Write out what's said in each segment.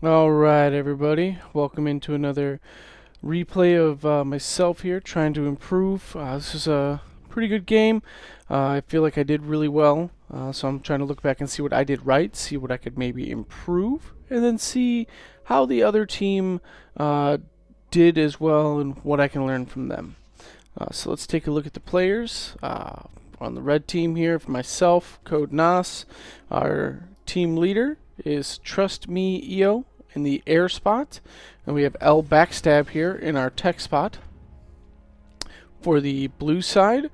Alright, everybody. Welcome into another replay of myself here trying to improve. This is a pretty good game. I feel like I did really well, so I'm trying to look back and see what I did right, see what I could maybe improve, and then see how the other team did as well and what I can learn from them. So let's take a look at the players. On the red team here, for myself, Code Nas, our team leader is Trust Me EO in the air spot, and we have L Backstab here in our tech spot. For the blue side,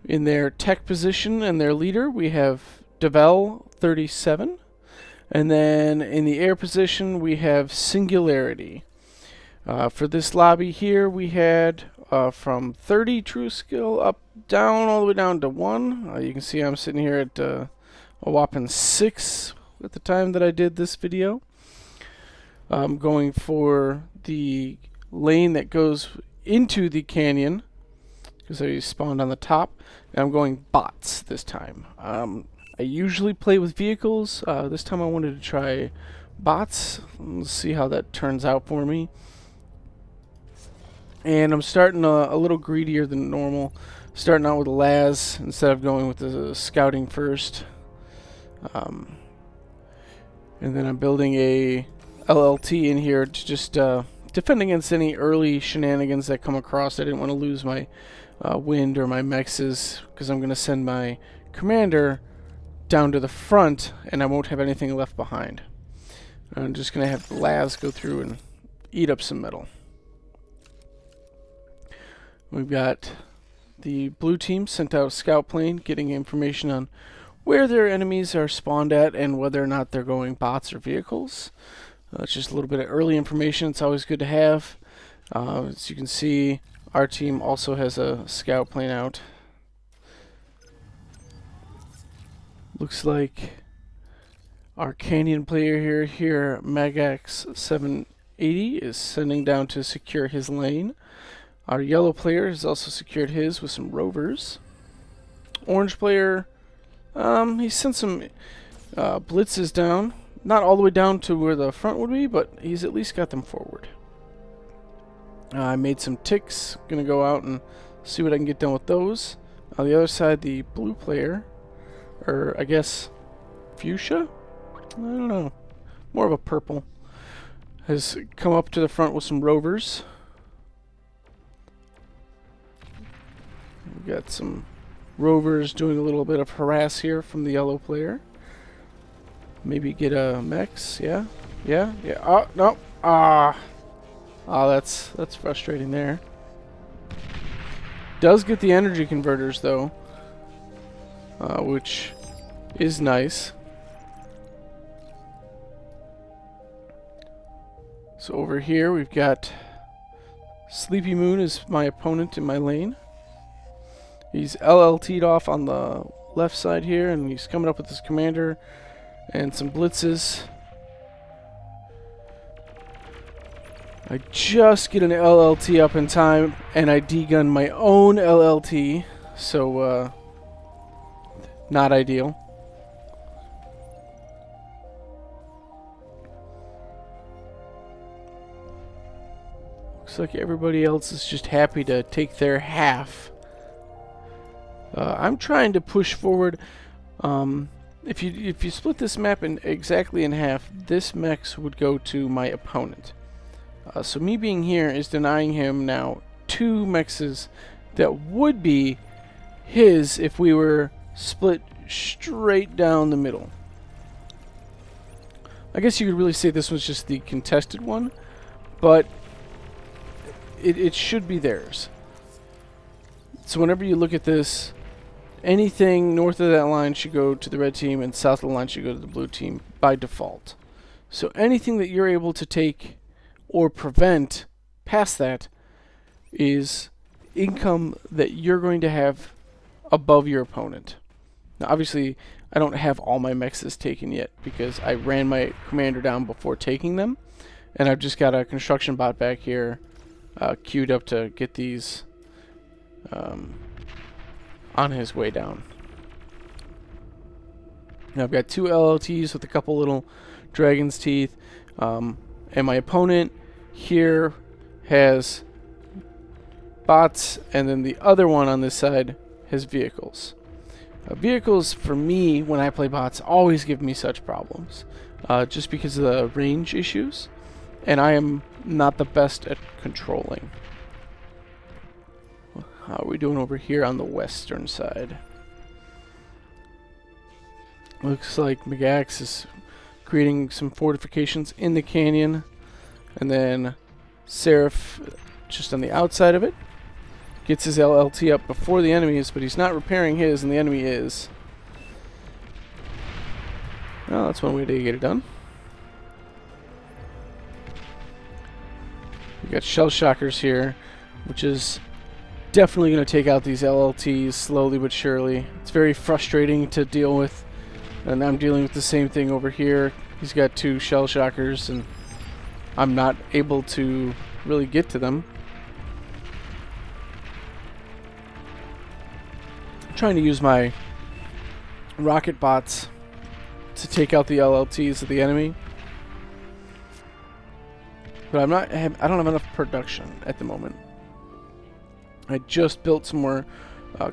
in their tech position and their leader, we have Devel 37, and then in the air position we have Singularity. For this lobby here, we had from 30 true skill up down all the way down to 1. You can see I'm sitting here at a whopping 6 at the time that I did this video. I'm going for the lane that goes into the canyon because I spawned on the top, and I'm going bots this time. I usually play with vehicles. This time I wanted to try bots. Let's see how that turns out for me. And I'm starting a little greedier than normal. Starting out with a Laz instead of going with the scouting first. And then I'm building a LLT in here to just defend against any early shenanigans that come across. I didn't want to lose my wind or my mexes because I'm going to send my commander down to the front and I won't have anything left behind. I'm just going to have the Laz go through and eat up some metal. We've got the blue team sent out a scout plane getting information on where their enemies are spawned at and whether or not they're going bots or vehicles. It's just a little bit of early information. It's always good to have. As you can see, our team also has a scout plane out. Looks like our canyon player here Magax 780 is sending down to secure his lane. Our yellow player has also secured his with some rovers. Orange player, he sent some blitzes down. Not all the way down to where the front would be, but he's at least got them forward. I made some ticks. Gonna go out and see what I can get done with those. On the other side, the blue player, or I guess fuchsia? I don't know. More of a purple. Has come up to the front with some rovers. We've got some rovers doing a little bit of harass here from the yellow player. Maybe get a mex, yeah. Oh no, that's frustrating there. Does get the energy converters though, which is nice. So over here we've got Sleepy Moon is my opponent in my lane. He's LLT'd off on the left side here, and he's coming up with his commander and some blitzes. I just get an LLT up in time, and I degun my own LLT, so not ideal. Looks like everybody else is just happy to take their half. I'm trying to push forward. If you split this map exactly in half, this mex would go to my opponent. So me being here is denying him now 2 mexes that would be his if we were split straight down the middle. I guess you could really say this was just the contested one, but it should be theirs. So whenever you look at this, anything north of that line should go to the red team, and south of the line should go to the blue team by default. So anything that you're able to take or prevent past that is income that you're going to have above your opponent. Now, obviously, I don't have all my mexes taken yet because I ran my commander down before taking them, and I've just got a construction bot back here queued up to get these on his way down. Now I've got 2 LLTs with a couple little dragon's teeth. And my opponent here has bots, and then the other one on this side has vehicles. Vehicles, for me, when I play bots, always give me such problems, just because of the range issues, and I am not the best at controlling. How are we doing over here on the western side? Looks like Megax is creating some fortifications in the canyon, and then Seraph just on the outside of it. Gets his LLT up before the enemies, but he's not repairing his, and the enemy is. Well, that's one way to get it done. We got shell shockers here, which is definitely going to take out these LLTs slowly but surely. It's very frustrating to deal with, and I'm dealing with the same thing over here. He's got 2 shell shockers, and I'm not able to really get to them. Trying to use my rocket bots to take out the LLTs of the enemy, but I don't have enough production at the moment. I just built some more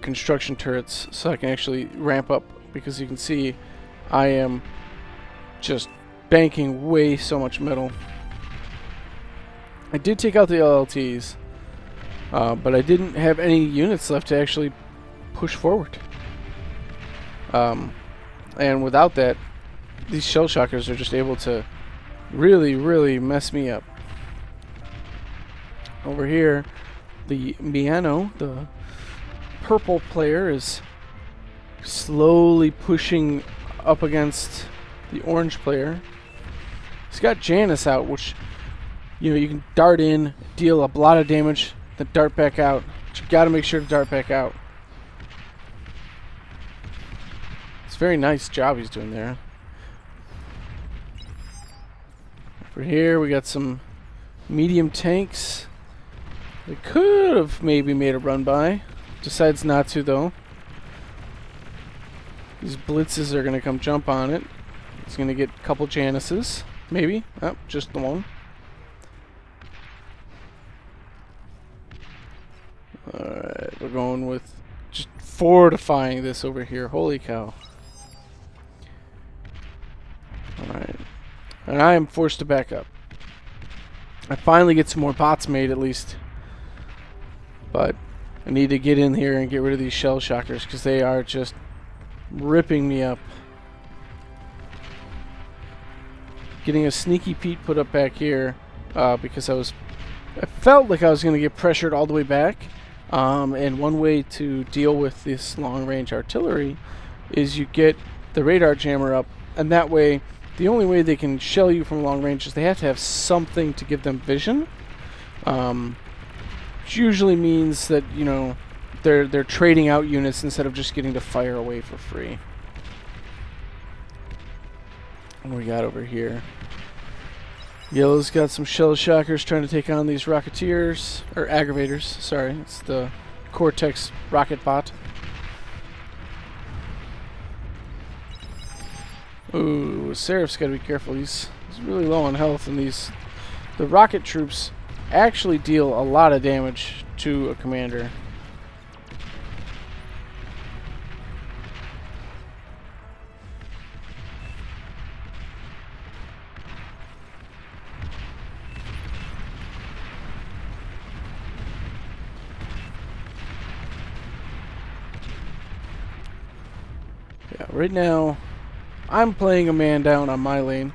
construction turrets so I can actually ramp up, because you can see I am just banking way so much metal. I did take out the LLTs, but I didn't have any units left to actually push forward. And without that, these shell shockers are just able to really mess me up. Over here, the Miano, the purple player, is slowly pushing up against the orange player. He's got Janus out, which, you know, you can dart in, deal a lot of damage, then dart back out. But you gotta make sure to dart back out. Very nice job he's doing there. Over here we got some medium tanks. They could have maybe made a run by. Decides not to, though. These blitzes are going to come jump on it. He's going to get a couple Januses. Maybe. Oh, just the one. Alright, we're going with just fortifying this over here. Holy cow. Alright. And I am forced to back up. I finally get some more bots made, at least. But I need to get in here and get rid of these shell shockers, because they are just ripping me up. Getting a sneaky Pete put up back here, because I felt like I was going to get pressured all the way back. And one way to deal with this long-range artillery is you get the radar jammer up, and that way, the only way they can shell you from long range is they have to have something to give them vision. Which usually means that, you know, they're trading out units instead of just getting to fire away for free. What do we got over here? Yellow's got some shell shockers trying to take on these rocketeers, or aggravators, sorry. It's the Cortex rocket bot. Ooh, Seraph's gotta be careful. He's really low on health, and the rocket troops actually deal a lot of damage to a commander. Yeah, right now I'm playing a man down on my lane,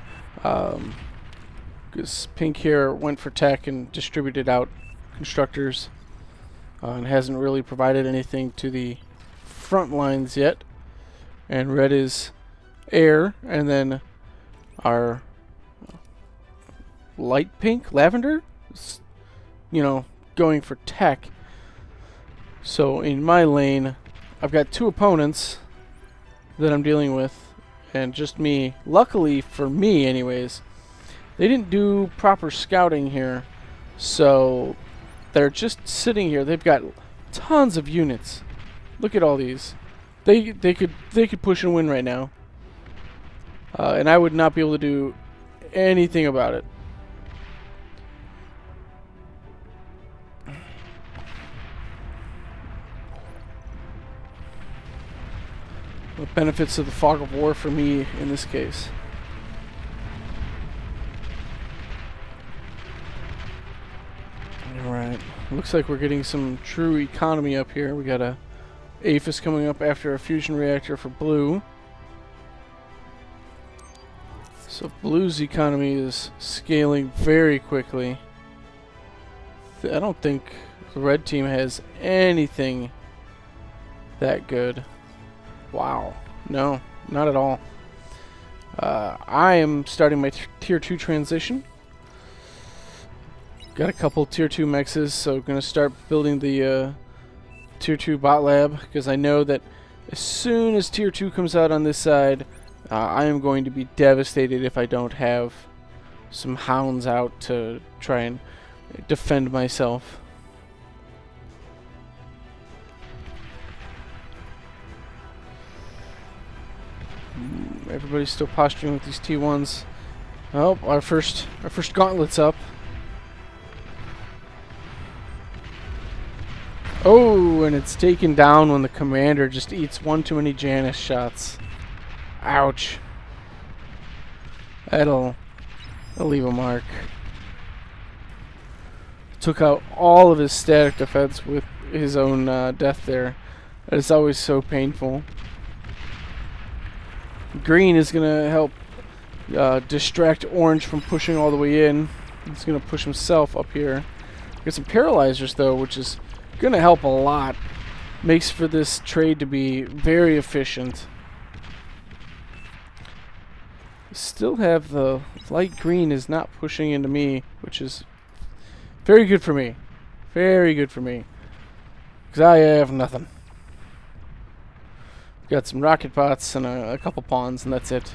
because Pink here went for tech and distributed out constructors, and hasn't really provided anything to the front lines yet. And Red is air, and then our light pink, lavender, is, you know, going for tech. So in my lane, I've got 2 opponents that I'm dealing with, and just me. Luckily for me, anyways, they didn't do proper scouting here, so they're just sitting here. They've got tons of units. Look at all these. They could push and win right now, and I would not be able to do anything about it. The benefits of the fog of war for me in this case. Alright, looks like we're getting some true economy up here. We got a Aphis coming up after a fusion reactor for blue. So blue's economy is scaling very quickly. I don't think the red team has anything that good. Wow. No, not at all. I am starting my tier 2 transition. Got a couple tier 2 mexes, so going to start building the tier 2 bot lab, because I know that as soon as tier 2 comes out on this side, I am going to be devastated if I don't have some hounds out to try and defend myself. Everybody's still posturing with these T1s. Oh, our first gauntlet's up. Oh, and it's taken down when the commander just eats one too many Janus shots. Ouch. That'll leave a mark. Took out all of his static defense with his own death there. That is always so painful. Green is going to help distract orange from pushing all the way in. He's going to push himself up here. Got some paralyzers though, which is going to help a lot. Makes for this trade to be very efficient. Still have the light green is not pushing into me, which is very good for me. Very good for me. Because I have nothing. Got some rocket bots and a couple pawns, and that's it.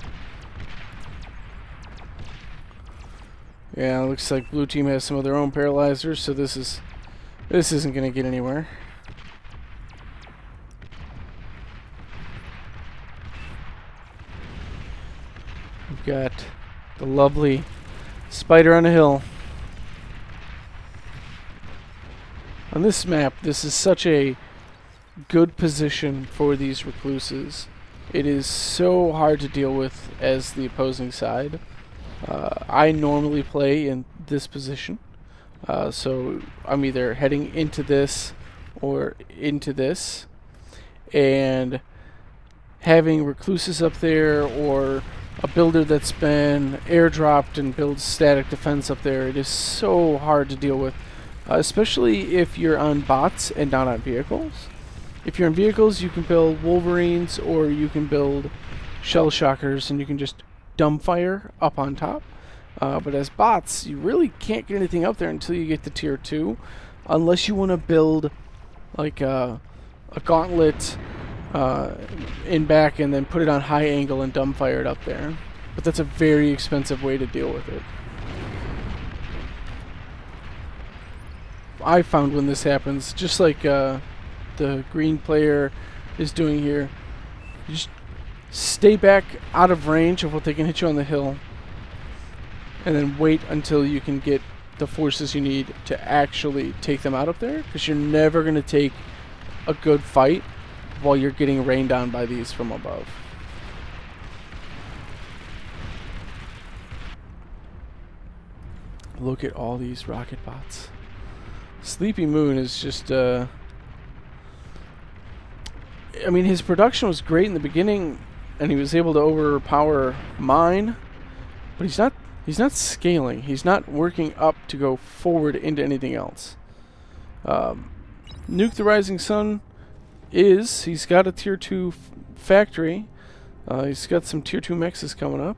Yeah, looks like blue team has some of their own paralyzers, so this isn't going to get anywhere. We've got the lovely spider on a hill. On this map, this is such a good position for these recluses. It is so hard to deal with as the opposing side. I normally play in this position, so I'm either heading into this or into this, and having recluses up there or a builder that's been airdropped and builds static defense up there, it is so hard to deal with, especially if you're on bots and not on vehicles. If you're in vehicles, you can build Wolverines or you can build Shell Shockers and you can just dumbfire up on top. But as bots, you really can't get anything up there until you get to tier 2, unless you want to build like a gauntlet in back and then put it on high angle and dumbfire it up there. But that's a very expensive way to deal with it. I found when this happens, just like the green player is doing here, you just stay back out of range of what they can hit you on the hill, and then wait until you can get the forces you need to actually take them out up there, because you're never going to take a good fight while you're getting rained on by these from above. Look at all these rocket bots. Sleepy Moon is just I mean, his production was great in the beginning and he was able to overpower mine, but he's not scaling. He's not working up to go forward into anything else. Nuke the Rising Sun he's got a tier 2 factory. He's got some tier 2 mexes coming up.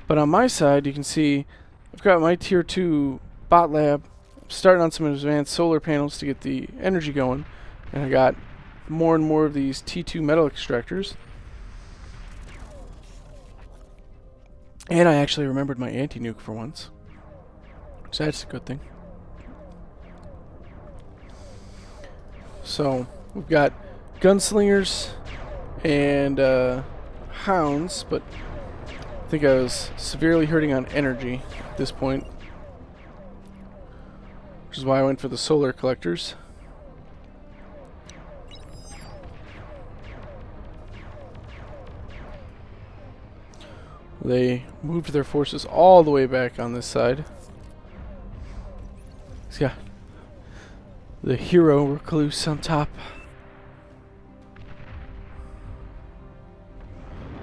But on my side, you can see I've got my tier 2 bot lab. I'm starting on some advanced solar panels to get the energy going. And I got more and more of these T2 metal extractors. And I actually remembered my anti-nuke for once. So that's a good thing. So we've got gunslingers and hounds, but I think I was severely hurting on energy at this point, which is why I went for the solar collectors. They moved their forces all the way back on this side. He's got the hero recluse on top.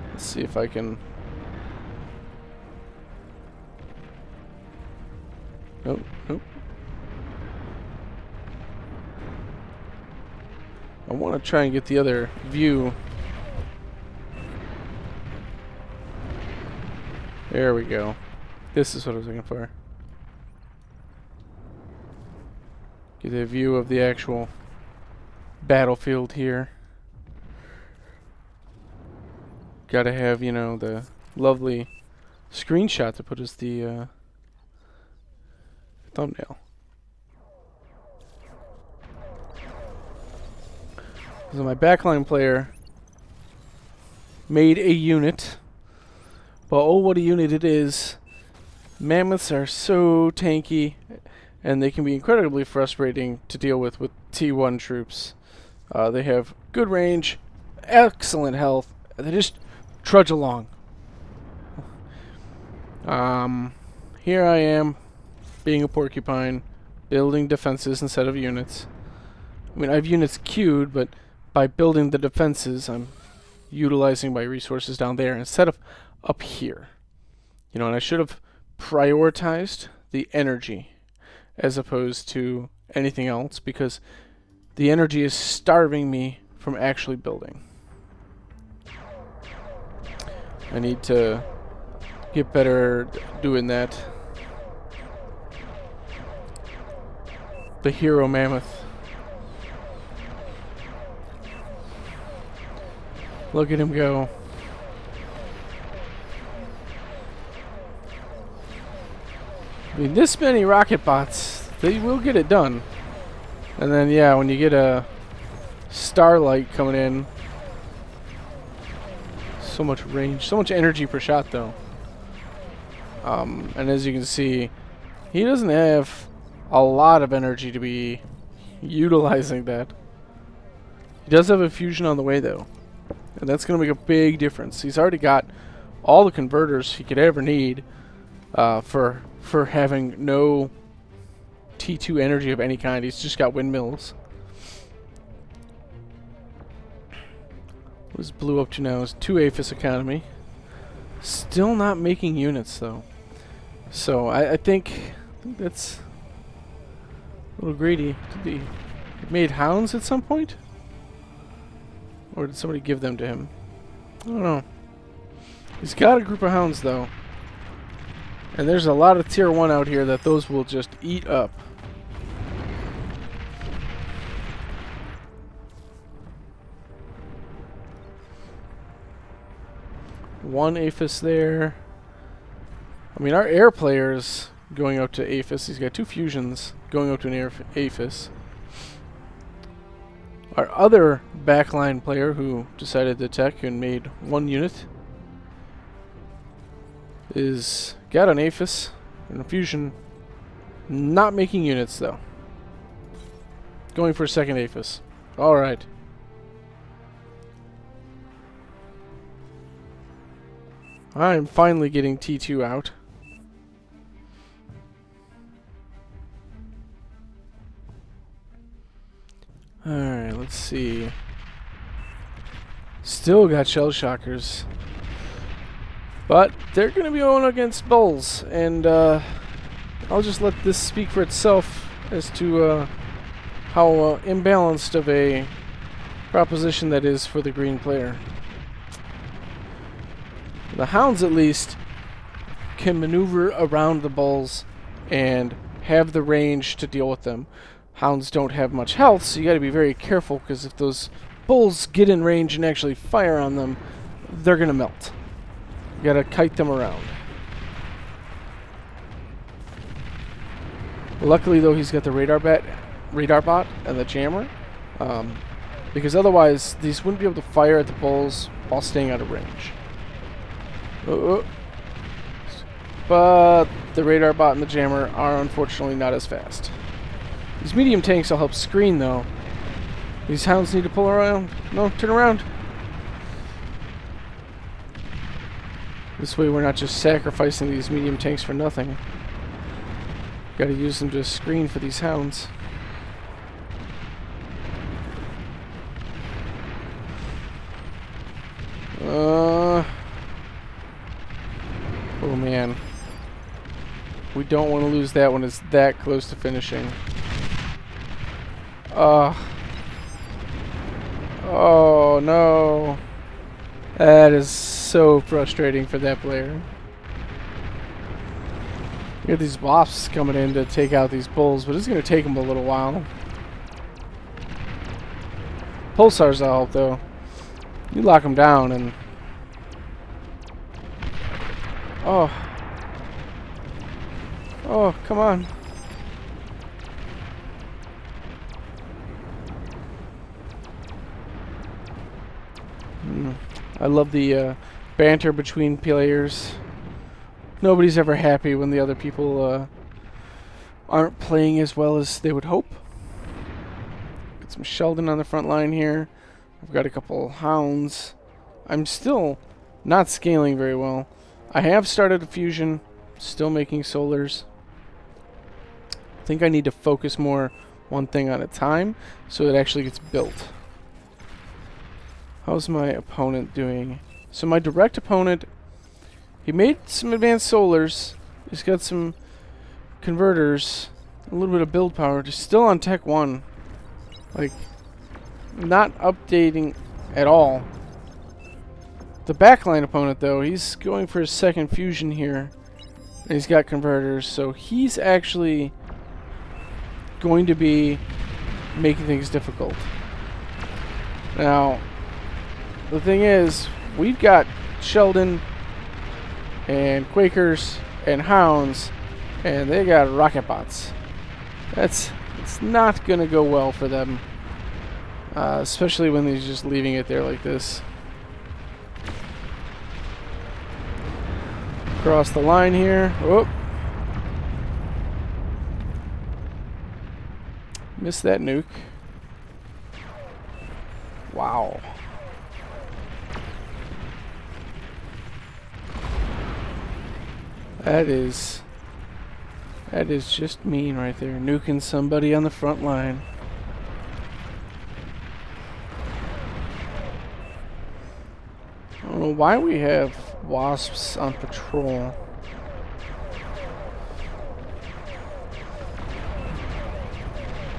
Let's see if I can... Nope, nope. I want to try and get the other view. There we go. This is what I was looking for. Get a view of the actual battlefield here. Gotta have, you know, the lovely screenshot to put as the thumbnail. So my backline player made a unit. But oh, what a unit it is. Mammoths are so tanky, and they can be incredibly frustrating to deal with T1 troops. They have good range, excellent health, and they just trudge along. Here I am, being a porcupine, building defenses instead of units. I mean, I have units queued, but by building the defenses, I'm utilizing my resources down there instead of up here. You know, and I should have prioritized the energy as opposed to anything else, because the energy is starving me from actually building. I need to get better doing that. The hero mammoth. Look at him go. I mean, this many rocket bots, they will get it done. And then, yeah, when you get a starlight coming in, so much range, so much energy per shot, though. And as you can see, he doesn't have a lot of energy to be utilizing that. He does have a fusion on the way, though. And that's going to make a big difference. He's already got all the converters he could ever need for having no T2 energy of any kind. He's just got windmills. What is blue up to now is 2 APHIS economy. Still not making units, though. So I think that's a little greedy. Did he made hounds at some point? Or did somebody give them to him? I don't know. He's got a group of hounds, though. And there's a lot of tier 1 out here that those will just eat up. One APHIS there. I mean, our air player's going up to APHIS. He's got 2 fusions going up to an APHIS. Our other backline player who decided to tech and made 1 unit is got an APHIS and a fusion, not making units though. Going for a second APHIS. Alright. I'm finally getting T2 out. Alright, let's see. Still got shell shockers. But they're going to be going against bulls, and I'll just let this speak for itself as to how imbalanced of a proposition that is for the green player. The hounds, at least, can maneuver around the bulls and have the range to deal with them. Hounds don't have much health, so you got to be very careful, because if those bulls get in range and actually fire on them, they're going to melt. You got to kite them around. Luckily, though, he's got the radar bot and the jammer, because otherwise these wouldn't be able to fire at the bulls while staying out of range. but the radar bot and the jammer are unfortunately not as fast. These medium tanks will help screen, though. These hounds need to pull around. No, turn around. This way we're not just sacrificing these medium tanks for nothing. Gotta use them to screen for these hounds. Oh man. We don't want to lose that when it's that close to finishing. Oh no. That is so frustrating for that player. You got these wasps coming in to take out these bulls, but it's going to take them a little while. Pulsars will help though. You lock them down and... Oh, come on. I love the banter between players. Nobody's ever happy when the other people aren't playing as well as they would hope. Got some Sheldon on the front line here. I've got a couple hounds. I'm still not scaling very well. I have started a fusion, still making solars. I think I need to focus more one thing at a time so it actually gets built. How's my opponent doing? So my direct opponent, he made some advanced solars. He's got some converters, a little bit of build power. Just still on Tech 1. Like, not updating at all. The backline opponent, though, he's going for his second fusion here. And he's got converters, so he's actually going to be making things difficult. Now, the thing is, we've got Sheldon and Quakers and Hounds, and they got rocket bots. It's not going to go well for them, especially when he's just leaving it there like this. Across the line here. Whoop. Missed that nuke. Wow. That is just mean right there. Nuking somebody on the front line. I don't know why we have wasps on patrol.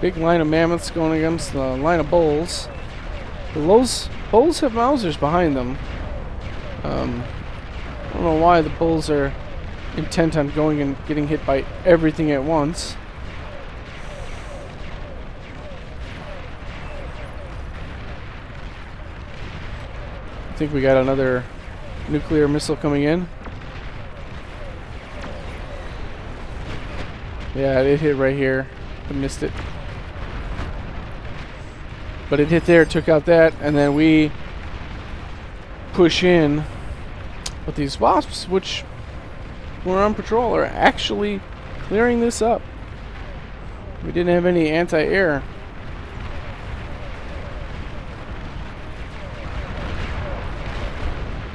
Big line of mammoths going against the line of bulls. The bulls have Mausers behind them. I don't know why the bulls are intent on going and getting hit by everything at once. I think we got another nuclear missile coming in. Yeah, it hit right here. I missed it. But it hit there, took out that, and then we push in. But these wasps, which were on patrol, are actually clearing this up. We didn't have any anti-air.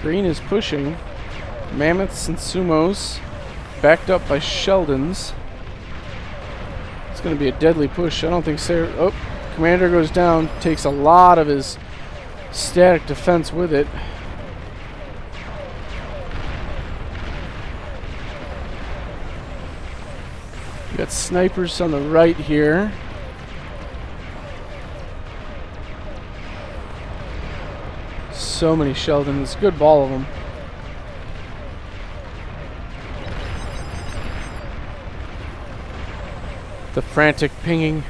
Green is pushing. Mammoths and Sumos, backed up by Sheldons. It's going to be a deadly push. I don't think Sarah... Oh, Commander goes down. Takes a lot of his static defense with it. We got snipers on the right here. So many Sheldons. Good ball of them. The frantic pinging.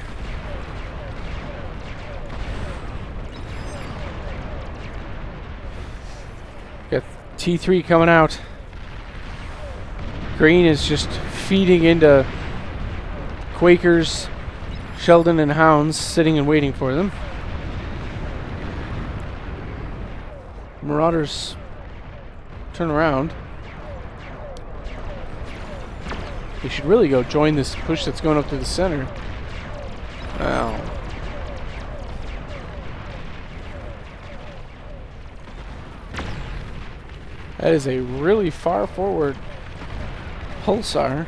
Got T3 coming out. Green is just feeding into Quakers, Sheldon, and Hounds, sitting and waiting for them. Marauders turn around. They should really go join this push that's going up to the center. Wow. That is a really far forward pulsar.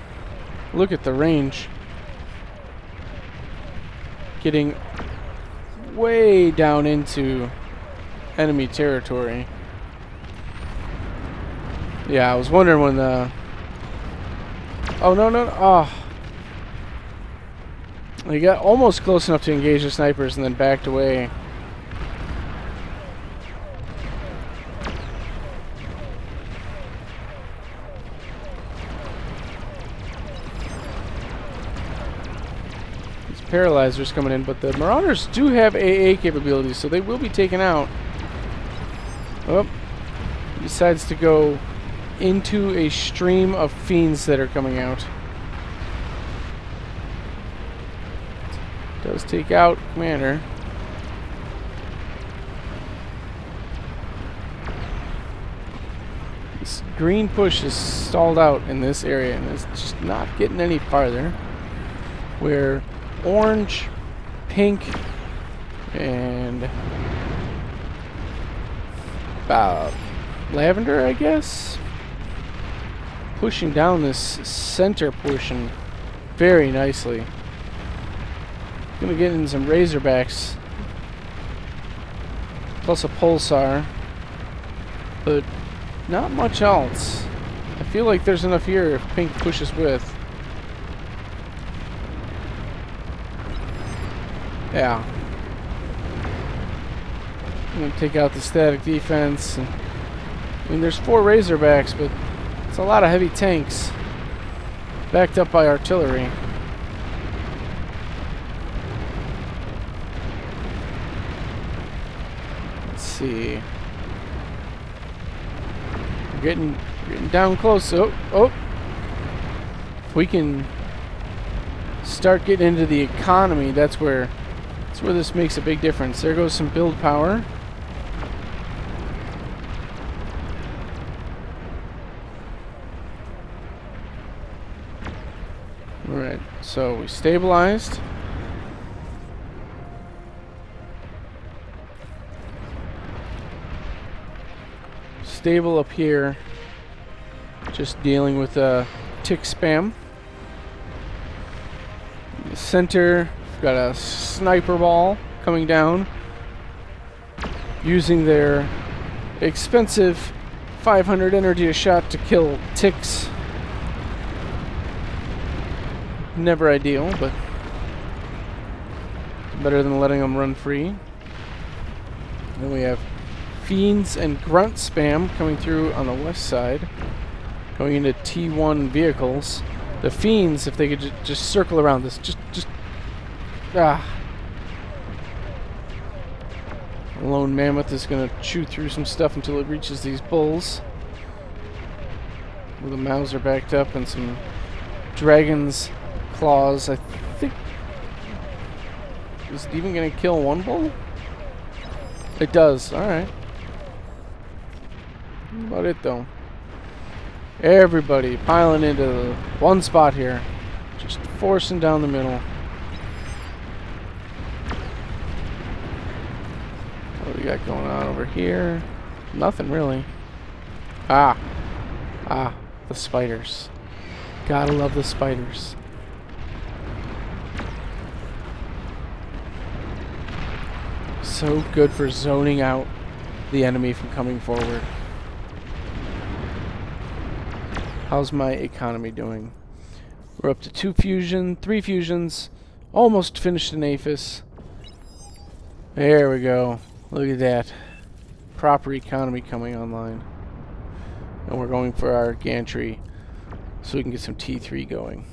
Look at the range. Getting way down into enemy territory. Yeah, I was wondering when the... Oh, no, no, no. Oh. They got almost close enough to engage the snipers and then backed away. These paralyzers coming in, but the Marauders do have AA capabilities, so they will be taken out. Oh, he decides to go into a stream of fiends that are coming out. Does take out Commander. This green push is stalled out in this area and it's just not getting any farther. Where orange, pink, and lavender, I guess, pushing down this center portion very nicely. Gonna get in some Razorbacks plus a pulsar, but not much else. I feel like there's enough here if pink pushes with. Yeah. I'm gonna take out the static defense. And, I mean, there's 4 Razorbacks, but it's a lot of heavy tanks backed up by artillery. See, we're getting down close. Oh! If we can start getting into the economy, that's where this makes a big difference. There goes some build power. All right, so we stabilized. Stable up here, just dealing with tick spam. In the center, we've got a sniper ball coming down, using their expensive 500 energy a shot to kill ticks. Never ideal, but better than letting them run free. Then we have Fiends and Grunt spam coming through on the west side, going into T1 vehicles. The Fiends, if they could just circle around this, just Lone Mammoth is going to chew through some stuff until it reaches these bulls. With a Mauser backed up and some Dragon's Claws. I think... Is it even going to kill one bull? It does. Alright. About it though. Everybody piling into one spot here. Just forcing down the middle. What do we got going on over here? Nothing really. The spiders. Gotta love the spiders. So good for zoning out the enemy from coming forward. How's my economy doing? We're up to 2 fusion, 3 fusions, almost finished an APHIS. There we go. Look at that. Proper economy coming online. And we're going for our gantry so we can get some T3 going.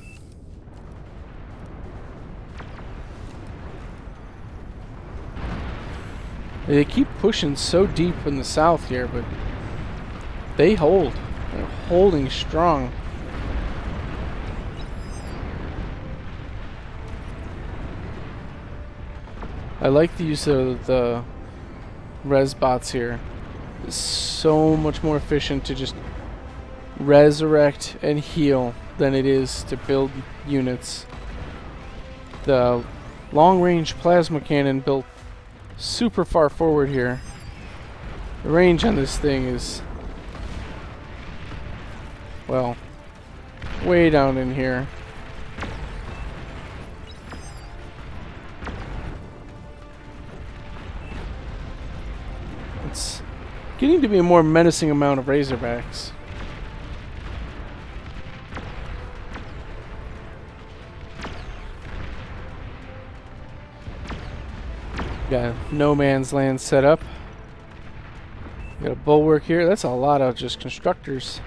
They keep pushing so deep in the south here, but they hold. They're holding strong. I like the use of the res bots here. It's so much more efficient to just resurrect and heal than it is to build units. The long-range plasma cannon built super far forward here. The range on this thing is, well, way down in here. It's getting to be a more menacing amount of Razorbacks. Got no man's land set up. Got a bulwark here. That's a lot of just constructors.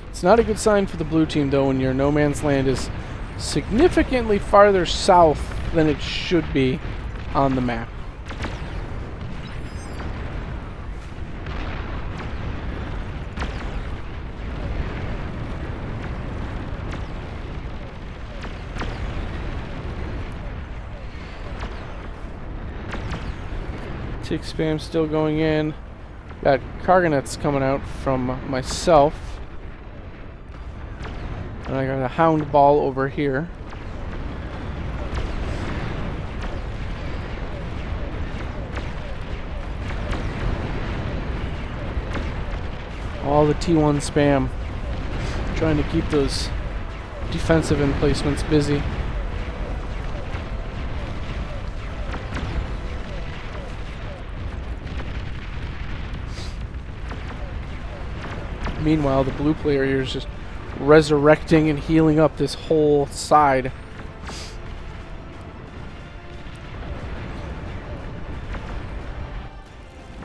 It's not a good sign for the blue team, though, when your no man's land is significantly farther south than it should be on the map. Tick spam still going in. Got Cargonets coming out from myself. And I got a Hound Ball over here. All the T1 spam. Trying to keep those defensive emplacements busy. Meanwhile, the blue player here is just resurrecting and healing up this whole side.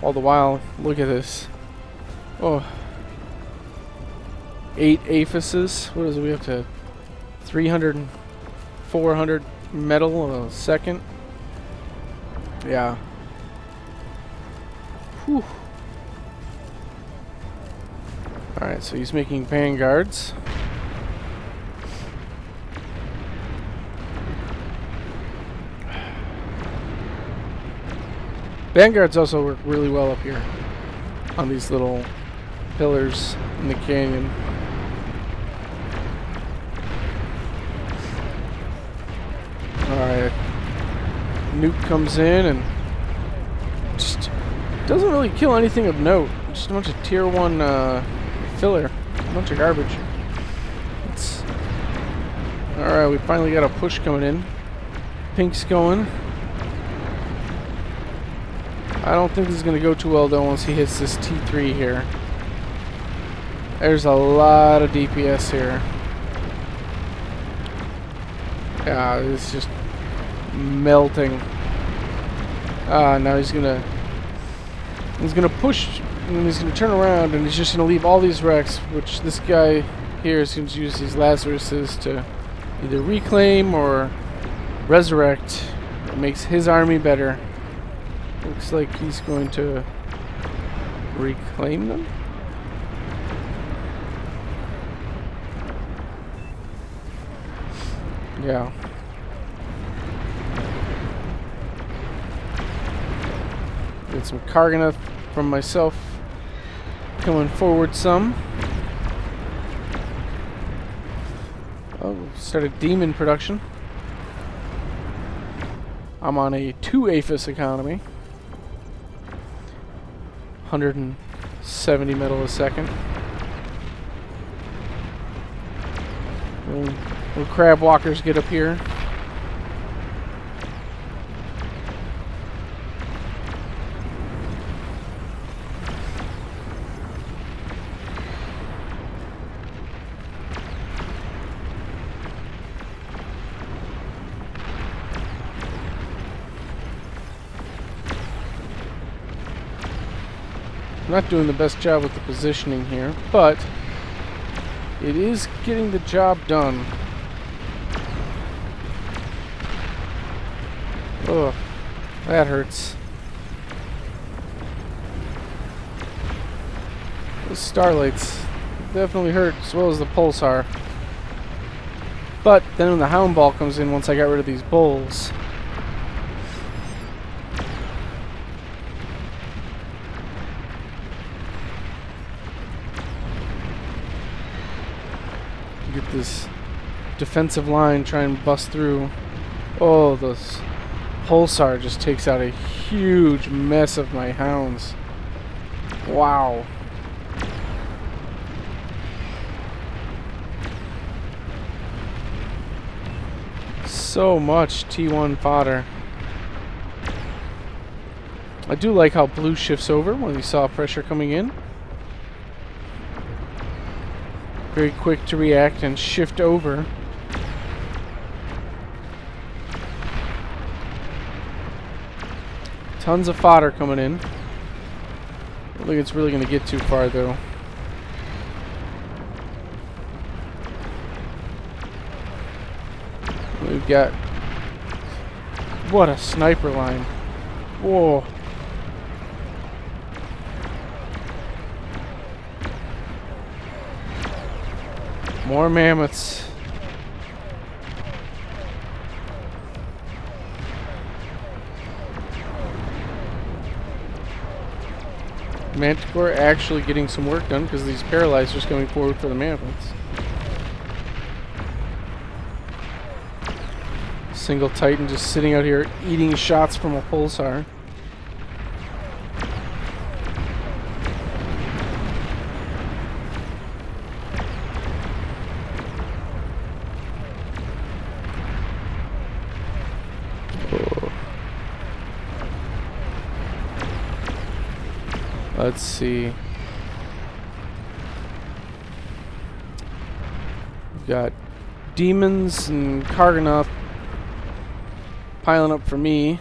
All the while, look at this. Oh. 8 aphises. What is it? We have to 300 and 400 metal a second. Yeah. Whew. Alright, so he's making vanguards. Vanguards also work really well up here on these little pillars in the canyon. Alright. Nuke comes in and just doesn't really kill anything of note. Just a bunch of tier 1 filler. A bunch of garbage. Alright, we finally got a push coming in. Pink's going. I don't think this is going to go too well though once he hits this T3 here. There's a lot of DPS here. Yeah, it's just melting. Now he's gonna push and he's gonna turn around and he's just gonna leave all these wrecks, which this guy here is going to use these Lazaruses to either reclaim or resurrect. It makes his army better. Looks like he's going to reclaim them. Yeah. Get some Cargonet from myself coming forward some. Oh, started demon production. I'm on a 2 aphis economy. 170 metal a second. Little crab walkers get up here. I'm not doing the best job with the positioning here, but it is getting the job done. Ugh, that hurts. Those starlights definitely hurt, as well as the pulsar. But then when the hound ball comes in, once I got rid of these bulls, get this defensive line, try and bust through. Oh, this pulsar just takes out a huge mess of my hounds. Wow. So much T1 fodder. I do like how blue shifts over when he saw pressure coming in. Very quick to react and shift over. Tons of fodder coming in. I don't think it's really going to get too far though. We've got... What a sniper line. Whoa. More mammoths. Manticore actually getting some work done because these paralyzers going forward for the mammoths. Single Titan just sitting out here eating shots from a pulsar. Let's see. We've got demons and Karganoth piling up for me.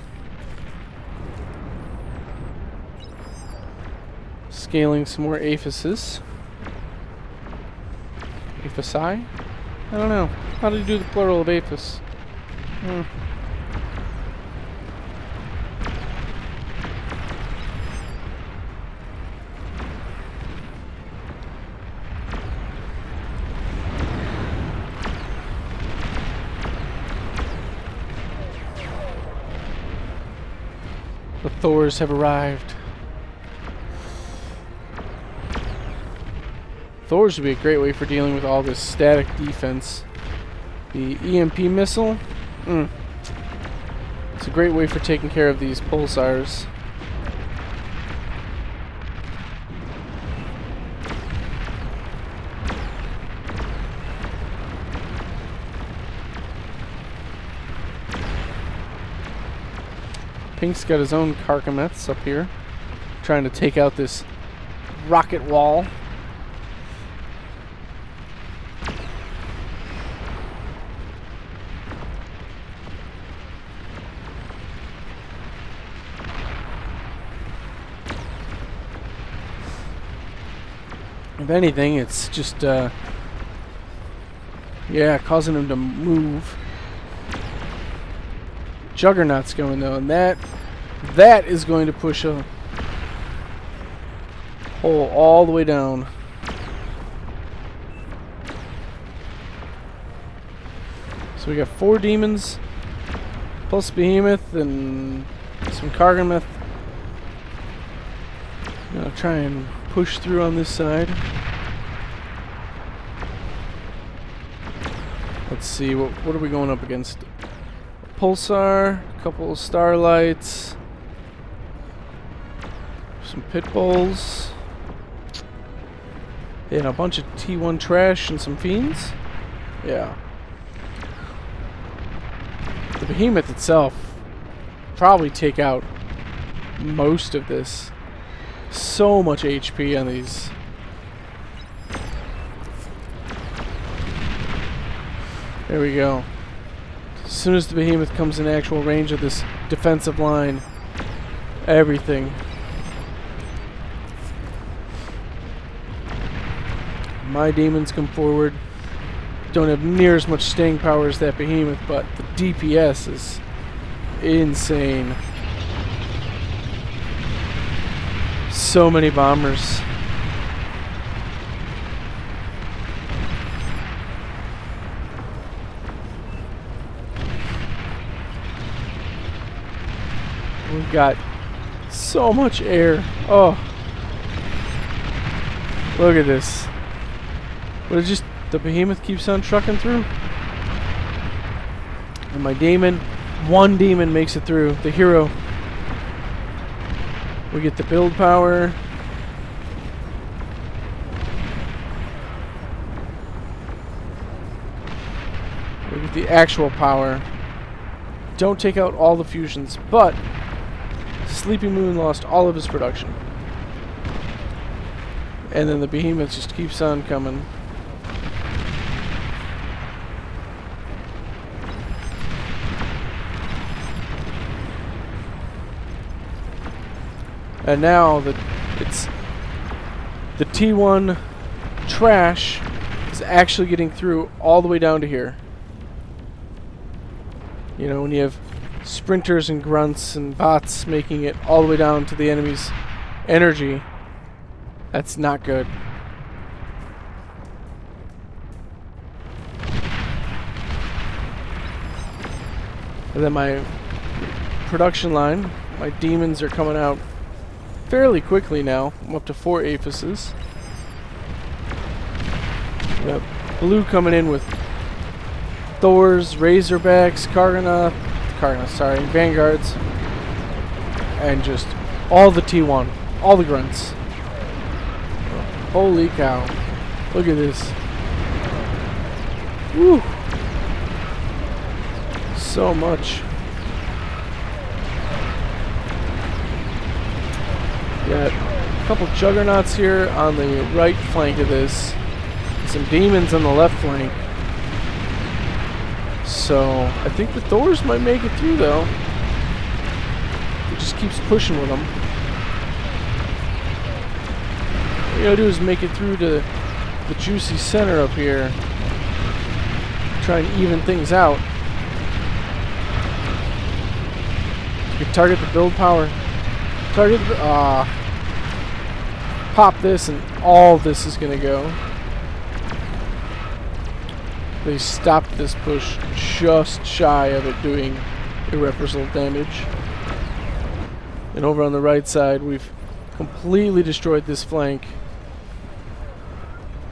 Scaling some more aphises. Aphisi? I don't know. How do you do the plural of aphis? The Thors have arrived. Thors would be a great way for dealing with all this static defense. The EMP missile, it's a great way for taking care of these pulsars. Pink's got his own Karkameths up here, trying to take out this rocket wall. If anything, it's just, yeah, causing him to move. Juggernaut's going though, and that is going to push a hole all the way down. So we got 4 demons plus Behemoth and some Kargameth. I'm gonna try and push through on this side. Let's see, what are we going up against? Pulsar, a couple of starlights, some pit bulls, and a bunch of T1 trash and some fiends. Yeah. The Behemoth itself probably take out most of this. So much HP on these. There we go. As soon as the Behemoth comes in actual range of this defensive line, everything. My demons come forward. Don't have near as much staying power as that Behemoth, but the DPS is insane. So many bombers. We've got so much air. Oh, look at this. Would have just the Behemoth keeps on trucking through. And my demon, one demon makes it through. The hero. We get the build power. We get the actual power. Don't take out all the fusions, but Sleepy Moon lost all of his production. And then the Behemoth just keeps on coming. And now it's the T1 trash is actually getting through all the way down to here. You know, when you have sprinters and grunts and bots making it all the way down to the enemy's energy, that's not good. And then my production line, my demons are coming out fairly quickly now. I'm up to 4 aphises. We got blue coming in with Thors, Razorbacks, Vanguards, and just all the T1, all the grunts. Holy cow. Look at this. Woo! So much. Got a couple juggernauts here on the right flank of this. Some demons on the left flank. So I think the Thors might make it through though. It just keeps pushing with them. What you gotta do is make it through to the juicy center up here. Try and even things out. You can target the build power. Target the pop this and all this is gonna go. They stopped this push just shy of it doing irreparable damage. And over on the right side we've completely destroyed this flank.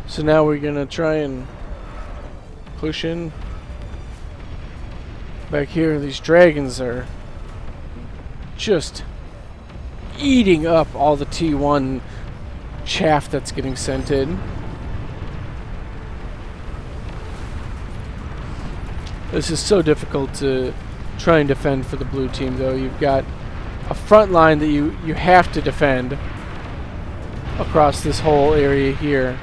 So now we're gonna try and push in. Back here these dragons are just eating up all the T1 chaff that's getting sent in. This is so difficult to try and defend for the blue team though. You've got a front line that you have to defend across this whole area here.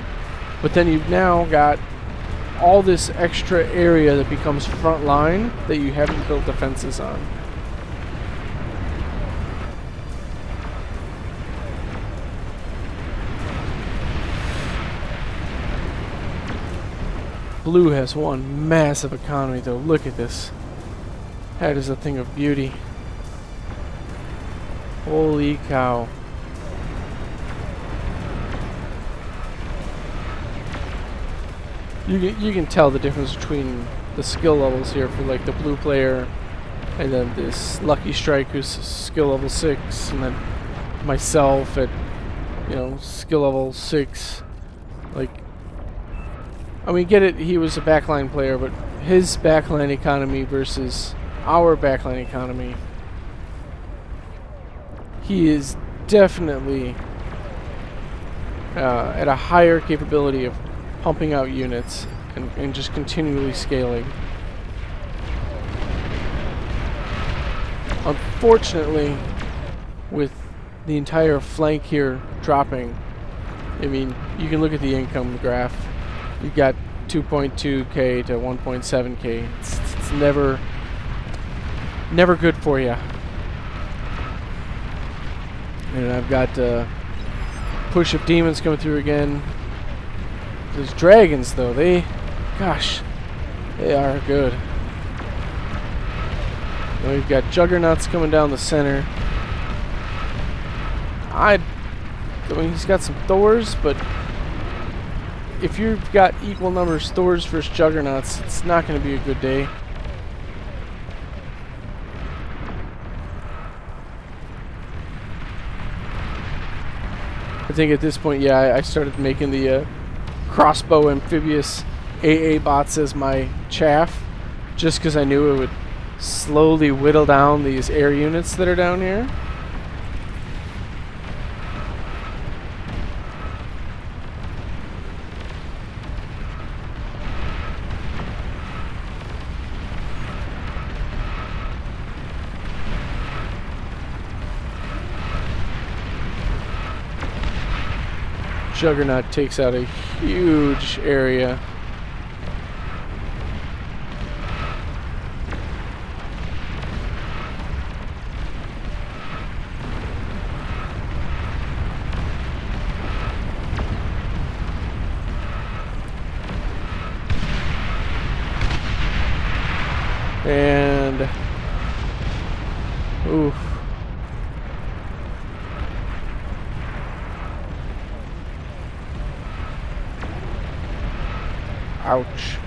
But then you've now got all this extra area that becomes front line that you haven't built defenses on. Blue has one massive economy though. Look at this. That is a thing of beauty. Holy cow. You can tell the difference between the skill levels here for like the blue player and then this Lucky Strike who's skill level 6 and then myself at, you know, skill level 6. Like, I mean, get it, he was a backline player, but his backline economy versus our backline economy, he is definitely at a higher capability of pumping out units and just continually scaling. Unfortunately, with the entire flank here dropping, I mean, you can look at the income graph. You've got 2.2k to 1.7k. It's never good for you. And I've got push of demons coming through again. Those dragons, though, gosh, they are good. And we've got juggernauts coming down the center. I mean, he's got some Thors, but if you've got equal numbers Thors versus juggernauts, it's not going to be a good day. I think at this point, yeah, I started making the crossbow amphibious AA bots as my chaff, just because I knew it would slowly whittle down these air units that are down here. Juggernaut takes out a huge area. And oof. Ouch.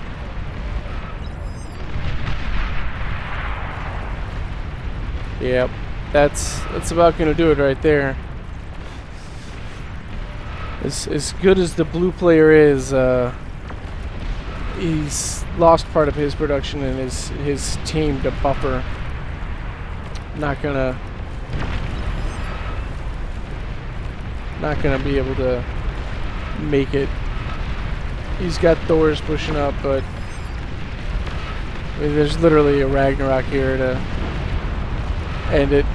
Yep, that's about gonna do it right there. As good as the blue player is, he's lost part of his production and his team to buffer. Not gonna be able to make it. He's got Thors pushing up, but I mean, there's literally a Ragnarok here to end it.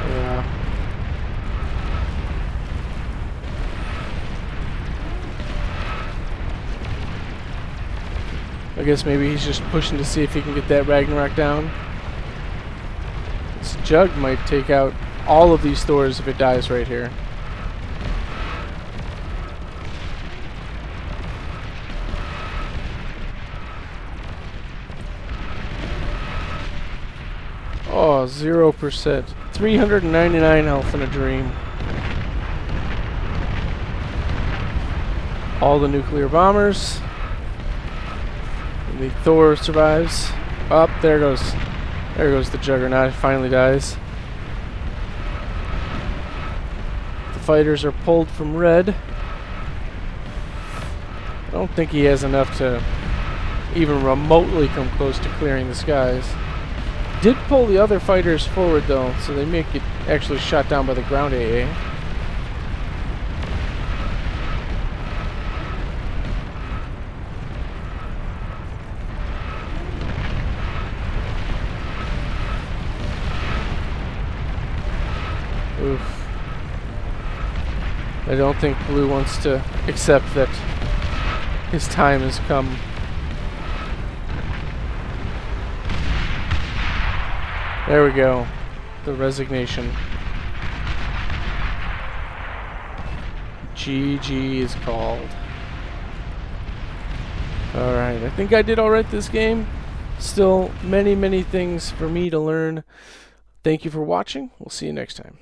Yeah. I guess maybe he's just pushing to see if he can get that Ragnarok down. This Jug might take out all of these Thors if it dies right here. Oh, 0%. 399 health in a dream. All the nuclear bombers. The Thor survives. Up, there goes the Juggernaut. It finally dies. The fighters are pulled from red. I don't think he has enough to even remotely come close to clearing the skies. Did pull the other fighters forward though, so they may get actually shot down by the ground AA. Oof. I don't think Blue wants to accept that his time has come. There we go. The resignation. GG is called. Alright, I think I did alright this game. Still many things for me to learn. Thank you for watching. We'll see you next time.